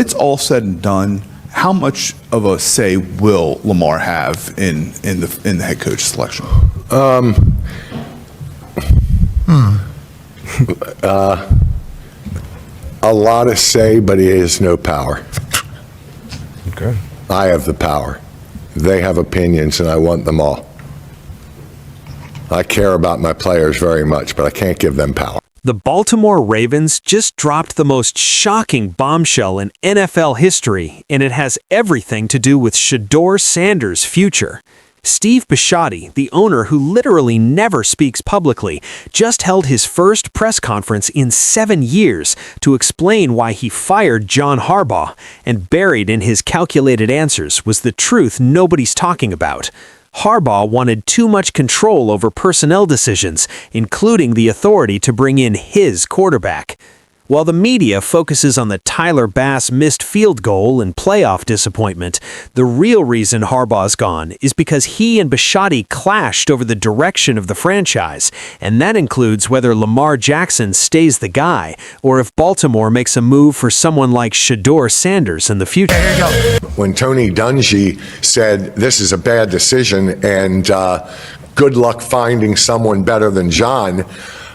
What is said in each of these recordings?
it's all said and done, how much of a say will Lamar have in the head coach selection? A lot of say, but he has no power. Okay. I have the power. They have opinions, and I want them all. I care about my players very much, but I can't give them power. The Baltimore Ravens just dropped the most shocking bombshell in NFL history, and it has everything to do with Shedeur Sanders' future. Steve Bisciotti, the owner who literally never speaks publicly, just held his first press conference in 7 years to explain why he fired John Harbaugh, and buried in his calculated answers was the truth nobody's talking about. Harbaugh wanted too much control over personnel decisions, including the authority to bring in his quarterback. While the media focuses on the Tyler Bass missed field goal and playoff disappointment, the real reason Harbaugh's gone is because he and Bisciotti clashed over the direction of the franchise, and that includes whether Lamar Jackson stays the guy or if Baltimore makes a move for someone like Shedeur Sanders in the future. When Tony Dungy said this is a bad decision and good luck finding someone better than John,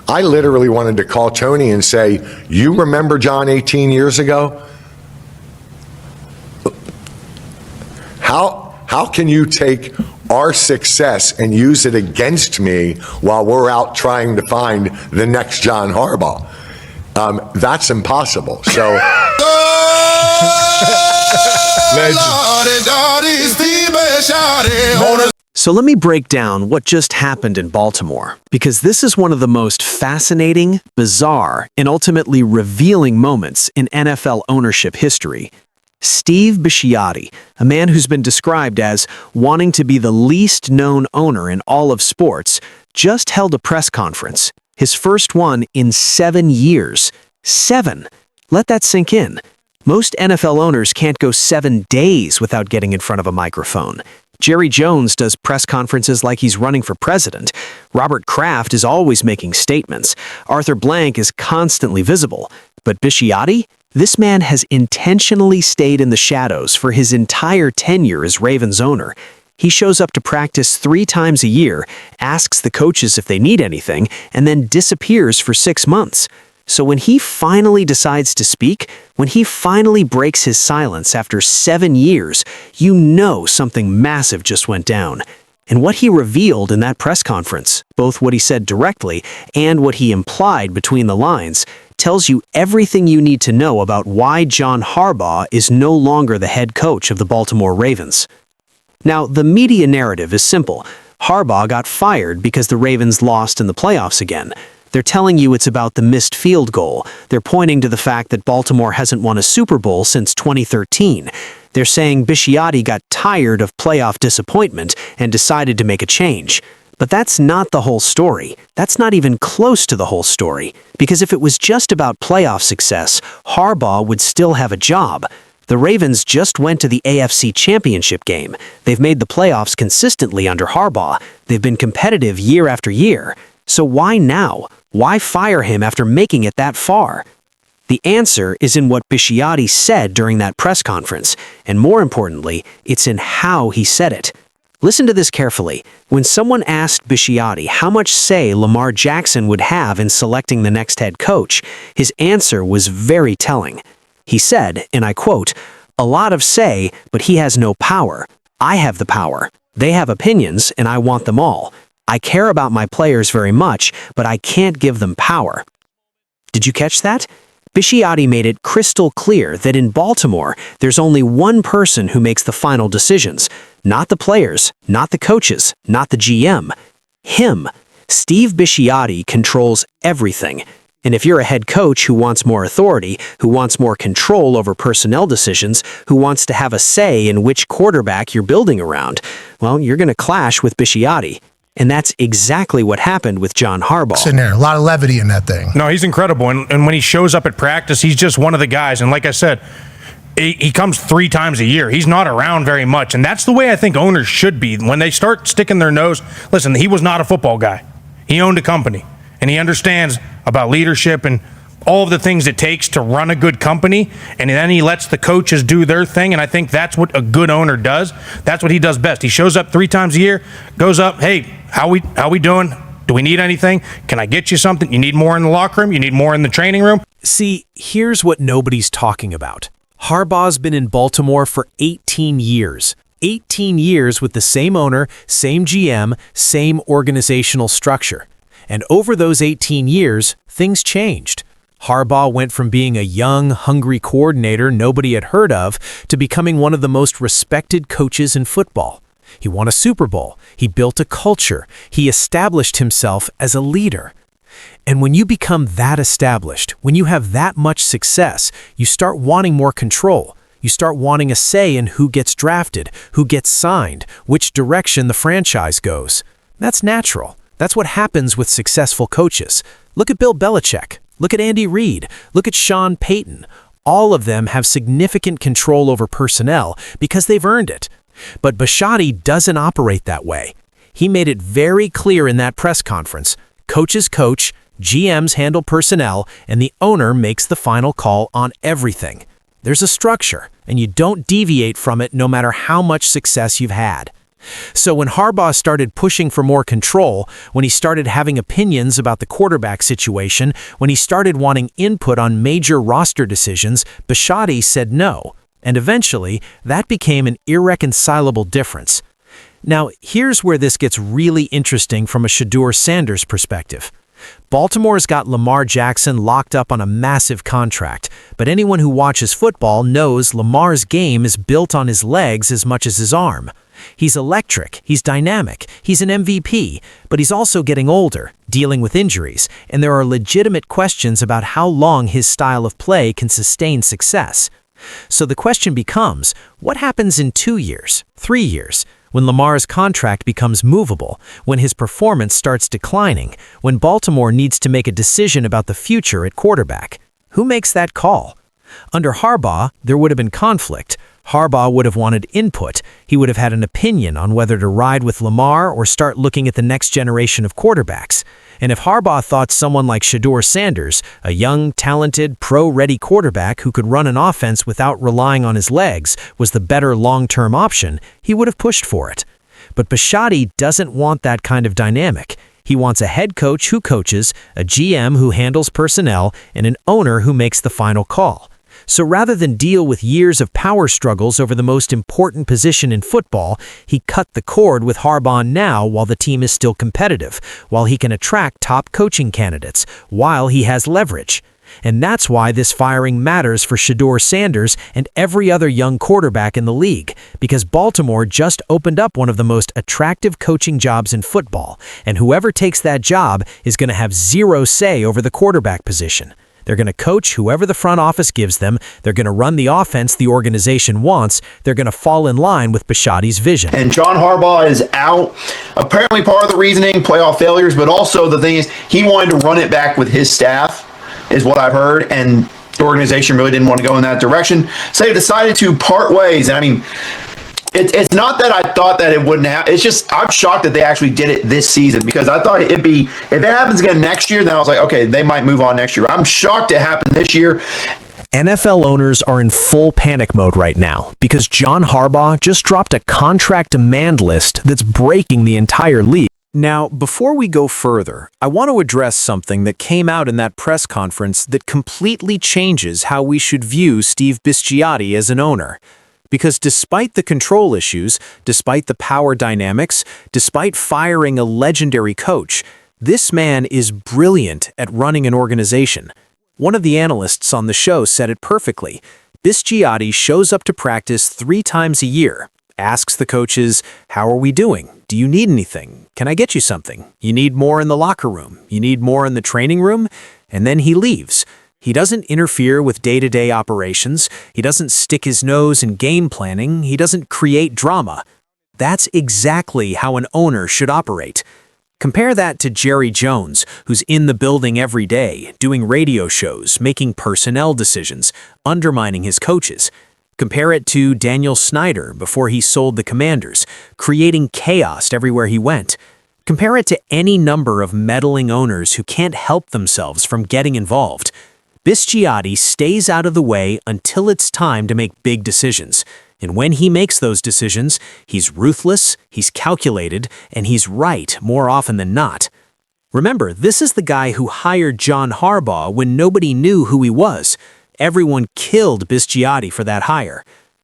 I literally wanted to call Tony and say, you remember John 18 years ago? How can you take our success and use it against me while we're out trying to find the next John Harbaugh? That's impossible. So. So let me break down what just happened in Baltimore, because this is one of the most fascinating, bizarre, and ultimately revealing moments in NFL ownership history. Steve Bisciotti, a man who's been described as wanting to be the least known owner in all of sports, just held a press conference, his first one in 7 years. 7. Let that sink in. Most NFL owners can't go 7 days without getting in front of a microphone. Jerry Jones does press conferences like he's running for president. Robert Kraft is always making statements. Arthur Blank is constantly visible. But Bisciotti? This man has intentionally stayed in the shadows for his entire tenure as Ravens owner. He shows up to practice 3 times a year, asks the coaches if they need anything, and then disappears for 6 months. So when he finally decides to speak, when he finally breaks his silence after 7 years, you know something massive just went down. And what he revealed in that press conference, both what he said directly and what he implied between the lines, tells you everything you need to know about why John Harbaugh is no longer the head coach of the Baltimore Ravens. Now, the media narrative is simple. Harbaugh got fired because the Ravens lost in the playoffs again. They're telling you it's about the missed field goal. They're pointing to the fact that Baltimore hasn't won a Super Bowl since 2013. They're saying Bisciotti got tired of playoff disappointment and decided to make a change. But that's not the whole story. That's not even close to the whole story. Because if it was just about playoff success, Harbaugh would still have a job. The Ravens just went to the AFC Championship game. They've made the playoffs consistently under Harbaugh. They've been competitive year after year. So why now? Why fire him after making it that far? The answer is in what Bisciotti said during that press conference, and more importantly, it's in how he said it. Listen to this carefully. When someone asked Bisciotti how much say Lamar Jackson would have in selecting the next head coach, his answer was very telling. He said, and I quote, "A lot of say, but he has no power. I have the power. They have opinions, and I want them all. I care about my players very much, but I can't give them power." Did you catch that? Bisciotti made it crystal clear that in Baltimore, there's only one person who makes the final decisions. Not the players, not the coaches, not the GM. Him. Steve Bisciotti controls everything. And if you're a head coach who wants more authority, who wants more control over personnel decisions, who wants to have a say in which quarterback you're building around, well, you're going to clash with Bisciotti. And that's exactly what happened with John Harbaugh. In there, a lot of levity in that thing. No, he's incredible. And when he shows up at practice, he's just one of the guys. And like I said, he comes 3 times a year. He's not around very much. And that's the way I think owners should be. When they start sticking their nose, listen, he was not a football guy. He owned a company. And he understands about leadership and all of the things it takes to run a good company, and then he lets the coaches do their thing, and I think that's what a good owner does. That's what he does best. He shows up 3 times a year, goes up, hey, how we doing? Do we need anything? Can I get you something? You need more in the locker room? You need more in the training room? See, here's what nobody's talking about. Harbaugh's been in Baltimore for 18 years. 18 years with the same owner, same GM, same organizational structure. And over those 18 years, things changed. Harbaugh went from being a young, hungry coordinator nobody had heard of to becoming one of the most respected coaches in football. He won a Super Bowl. He built a culture. He established himself as a leader. And when you become that established, when you have that much success, you start wanting more control. You start wanting a say in who gets drafted, who gets signed, which direction the franchise goes. That's natural. That's what happens with successful coaches. Look at Bill Belichick. Look at Andy Reid. Look at Sean Payton. All of them have significant control over personnel because they've earned it. But Bisciotti doesn't operate that way. He made it very clear in that press conference. Coaches coach, GMs handle personnel, and the owner makes the final call on everything. There's a structure, and you don't deviate from it no matter how much success you've had. So when Harbaugh started pushing for more control, when he started having opinions about the quarterback situation, when he started wanting input on major roster decisions, Bisciotti said no. And eventually, that became an irreconcilable difference. Now, here's where this gets really interesting from a Shedeur Sanders perspective. Baltimore's got Lamar Jackson locked up on a massive contract, but anyone who watches football knows Lamar's game is built on his legs as much as his arm. He's electric, he's dynamic, he's an MVP, but he's also getting older, dealing with injuries, and there are legitimate questions about how long his style of play can sustain success. So the question becomes, what happens in 2 years, 3 years, when Lamar's contract becomes movable, when his performance starts declining, when Baltimore needs to make a decision about the future at quarterback? Who makes that call? Under Harbaugh, there would have been conflict. Harbaugh would have wanted input. He would have had an opinion on whether to ride with Lamar or start looking at the next generation of quarterbacks. And if Harbaugh thought someone like Shedeur Sanders, a young, talented, pro-ready quarterback who could run an offense without relying on his legs, was the better long-term option, he would have pushed for it. But Bisciotti doesn't want that kind of dynamic. He wants a head coach who coaches, a GM who handles personnel, and an owner who makes the final call. So rather than deal with years of power struggles over the most important position in football, he cut the cord with Harbaugh now while the team is still competitive, while he can attract top coaching candidates, while he has leverage. And that's why this firing matters for Shedeur Sanders and every other young quarterback in the league, because Baltimore just opened up one of the most attractive coaching jobs in football, and whoever takes that job is going to have zero say over the quarterback position. They're going to coach whoever the front office gives them. They're going to run the offense the organization wants. They're going to fall in line with Bisciotti's vision. And John Harbaugh is out. Apparently part of the reasoning, playoff failures, but also the thing is he wanted to run it back with his staff, is what I've heard, and the organization really didn't want to go in that direction. So they decided to part ways. And I mean, it's not that I thought that it wouldn't happen. It's just I'm shocked that they actually did it this season, because I thought it'd be, if it happens again next year, then I was like, okay, they might move on next year. I'm shocked it happened this year. NFL owners are in full panic mode right now because John Harbaugh just dropped a contract demand list that's breaking the entire league. Now, before we go further, I want to address something that came out in that press conference that completely changes how we should view Steve Bisciotti as an owner. Because despite the control issues, despite the power dynamics, despite firing a legendary coach, this man is brilliant at running an organization. One of the analysts on the show said it perfectly. Bisciotti shows up to practice 3 times a year, asks the coaches, "How are we doing? Do you need anything? Can I get you something? You need more in the locker room? You need more in the training room?" And then he leaves. He doesn't interfere with day-to-day operations. He doesn't stick his nose in game planning. He doesn't create drama. That's exactly how an owner should operate. Compare that to Jerry Jones, who's in the building every day, doing radio shows, making personnel decisions, undermining his coaches. Compare it to Daniel Snyder before he sold the Commanders, creating chaos everywhere he went. Compare it to any number of meddling owners who can't help themselves from getting involved. Bisciotti stays out of the way until it's time to make big decisions. And when he makes those decisions, he's ruthless, he's calculated, and he's right more often than not. Remember, this is the guy who hired John Harbaugh when nobody knew who he was. Everyone killed Bisciotti for that hire.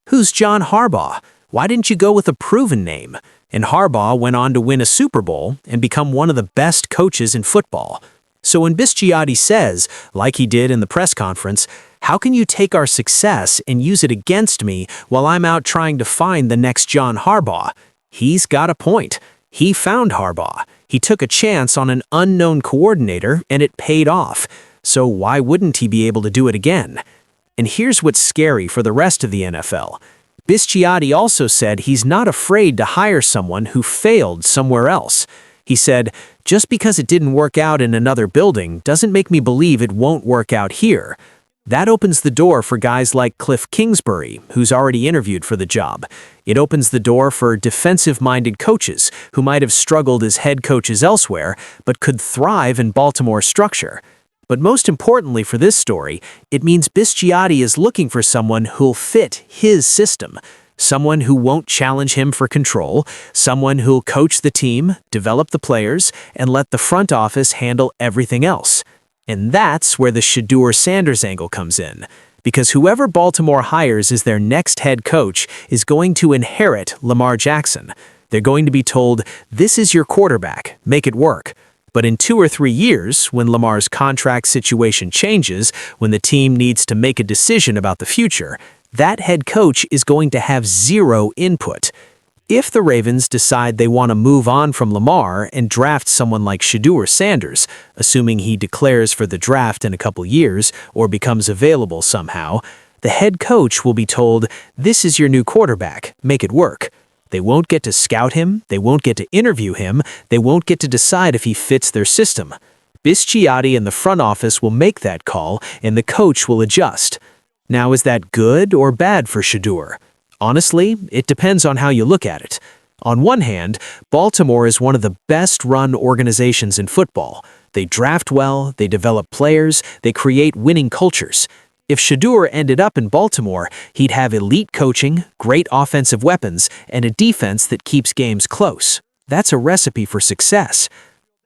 Who's John Harbaugh? Why didn't you go with a proven name? And Harbaugh went on to win a Super Bowl and become one of the best coaches in football. So when Bisciotti says, like he did in the press conference, how can you take our success and use it against me while I'm out trying to find the next John Harbaugh? He's got a point. He found Harbaugh. He took a chance on an unknown coordinator and it paid off. So why wouldn't he be able to do it again? And here's what's scary for the rest of the NFL. Bisciotti also said he's not afraid to hire someone who failed somewhere else. He said, just because it didn't work out in another building doesn't make me believe it won't work out here. That opens the door for guys like Cliff Kingsbury, who's already interviewed for the job. It opens the door for defensive-minded coaches who might have struggled as head coaches elsewhere, but could thrive in Baltimore's structure. But most importantly for this story, it means Bisciotti is looking for someone who'll fit his system. Someone who won't challenge him for control, someone who'll coach the team, develop the players, and let the front office handle everything else. And that's where the Shedeur Sanders angle comes in. Because whoever Baltimore hires as their next head coach is going to inherit Lamar Jackson. They're going to be told, this is your quarterback, make it work. But in 2 or 3 years, when Lamar's contract situation changes, when the team needs to make a decision about the future, that head coach is going to have zero input. If the Ravens decide they want to move on from Lamar and draft someone like Shedeur Sanders, assuming he declares for the draft in a couple years or becomes available somehow, the head coach will be told, this is your new quarterback, make it work. They won't get to scout him, they won't get to interview him, they won't get to decide if he fits their system. Bisciotti and the front office will make that call, and the coach will adjust. Now, is that good or bad for Shedeur? Honestly, it depends on how you look at it. On one hand, Baltimore is one of the best-run organizations in football. They draft well, they develop players, they create winning cultures. If Shedeur ended up in Baltimore, he'd have elite coaching, great offensive weapons, and a defense that keeps games close. That's a recipe for success.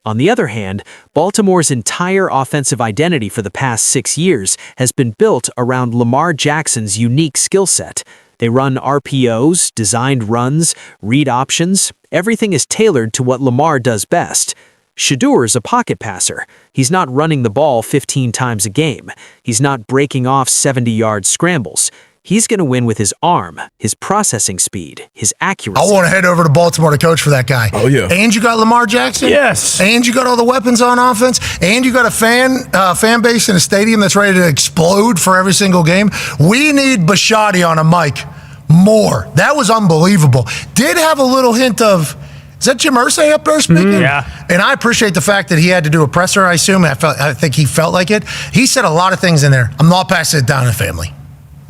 On the other hand, Baltimore's entire offensive identity for the past 6 years has been built around Lamar Jackson's unique skill set. They run RPOs, designed runs, read options. Everything is tailored to what Lamar does best. Shedeur is a pocket passer. He's not running the ball 15 times a game. He's not breaking off 70-yard scrambles. He's going to win with his arm, his processing speed, his accuracy. I want to head over to Baltimore to coach for that guy. Oh, yeah. And you got Lamar Jackson? Yes. And you got all the weapons on offense? And you got a fan base in a stadium that's ready to explode for every single game? We need Bisciotti on a mic more. That was unbelievable. Did have a little hint of, is that Jim Irsay up there speaking? Yeah. And I appreciate the fact that he had to do a presser, I assume. I think he felt like it. He said a lot of things in there. I'm not passing it down to the family.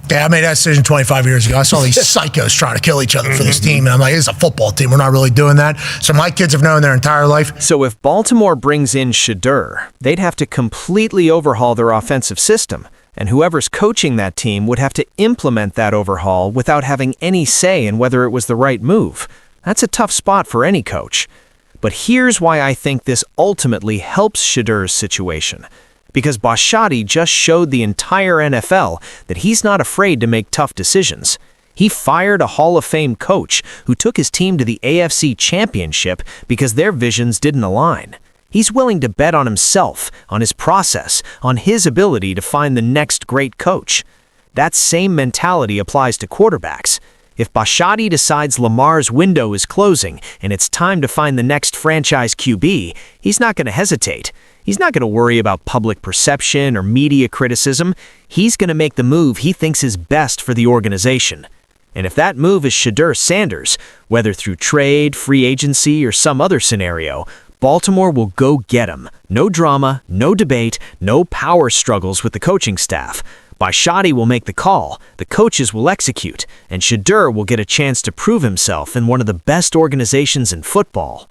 Yeah, I made that decision 25 years ago. I saw these psychos trying to kill each other for this team, and I'm like, it's a football team. We're not really doing that. So my kids have known their entire life. So if Baltimore brings in Shedeur, they'd have to completely overhaul their offensive system, and whoever's coaching that team would have to implement that overhaul without having any say in whether it was the right move. That's a tough spot for any coach. But here's why I think this ultimately helps Shedeur's situation. Because Bisciotti just showed the entire NFL that he's not afraid to make tough decisions. He fired a Hall of Fame coach who took his team to the AFC Championship because their visions didn't align. He's willing to bet on himself, on his process, on his ability to find the next great coach. That same mentality applies to quarterbacks. If Bisciotti decides Lamar's window is closing and it's time to find the next franchise QB, he's not going to hesitate. He's not going to worry about public perception or media criticism. He's going to make the move he thinks is best for the organization. And if that move is Shedeur Sanders, whether through trade, free agency, or some other scenario, Baltimore will go get him. No drama, no debate, no power struggles with the coaching staff. Bisciotti will make the call, the coaches will execute, and Shedeur will get a chance to prove himself in one of the best organizations in football.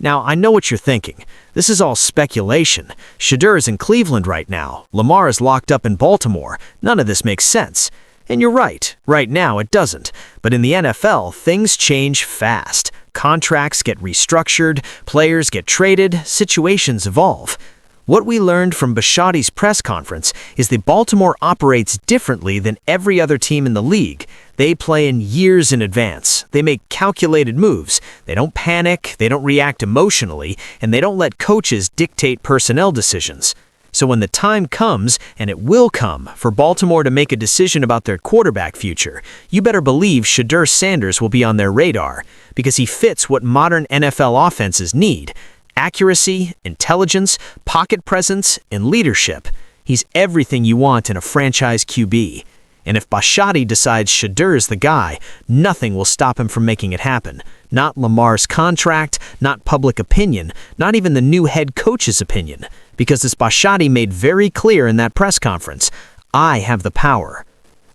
Now, I know what you're thinking. This is all speculation. Shedeur is in Cleveland right now. Lamar is locked up in Baltimore. None of this makes sense. And you're right. Right now, it doesn't. But in the NFL, things change fast. Contracts get restructured, players get traded, situations evolve. What we learned from Bisciotti's press conference is that Baltimore operates differently than every other team in the league. They play in years in advance. They make calculated moves. They don't panic, they don't react emotionally, and they don't let coaches dictate personnel decisions. So when the time comes, and it will come, for Baltimore to make a decision about their quarterback future, you better believe Shedeur Sanders will be on their radar, because he fits what modern NFL offenses need: accuracy, intelligence, pocket presence, and leadership. He's everything you want in a franchise QB. And if Bisciotti decides Shedeur is the guy, nothing will stop him from making it happen. Not Lamar's contract, not public opinion, not even the new head coach's opinion. Because as Bisciotti made very clear in that press conference, I have the power.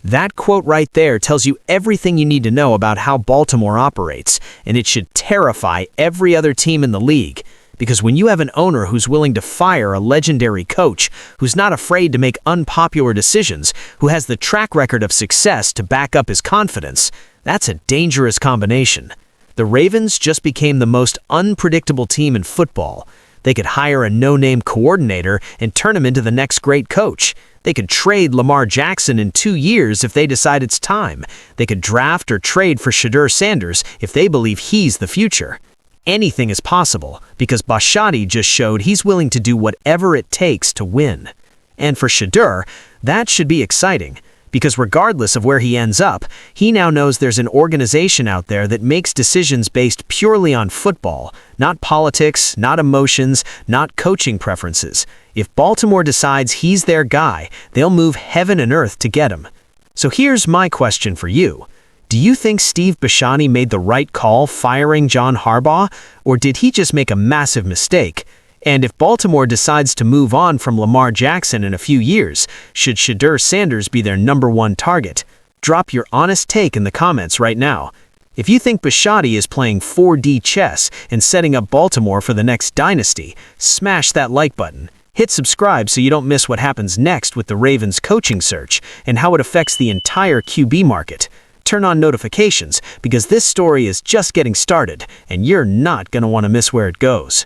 That quote right there tells you everything you need to know about how Baltimore operates, and it should terrify every other team in the league. Because when you have an owner who's willing to fire a legendary coach, who's not afraid to make unpopular decisions, who has the track record of success to back up his confidence, that's a dangerous combination. The Ravens just became the most unpredictable team in football. They could hire a no-name coordinator and turn him into the next great coach. They could trade Lamar Jackson in 2 years if they decide it's time. They could draft or trade for Shedeur Sanders if they believe he's the future. Anything is possible because Bisciotti just showed he's willing to do whatever it takes to win. And for Shedeur, that should be exciting because regardless of where he ends up, he now knows there's an organization out there that makes decisions based purely on football, not politics, not emotions, not coaching preferences. If Baltimore decides he's their guy, they'll move heaven and earth to get him. So here's my question for you. Do you think Steve Bisciotti made the right call firing John Harbaugh, or did he just make a massive mistake? And if Baltimore decides to move on from Lamar Jackson in a few years, should Shedeur Sanders be their #1 target? Drop your honest take in the comments right now. If you think Bisciotti is playing 4D chess and setting up Baltimore for the next dynasty, smash that like button. Hit subscribe so you don't miss what happens next with the Ravens coaching search and how it affects the entire QB market. Turn on notifications because this story is just getting started and you're not going to want to miss where it goes.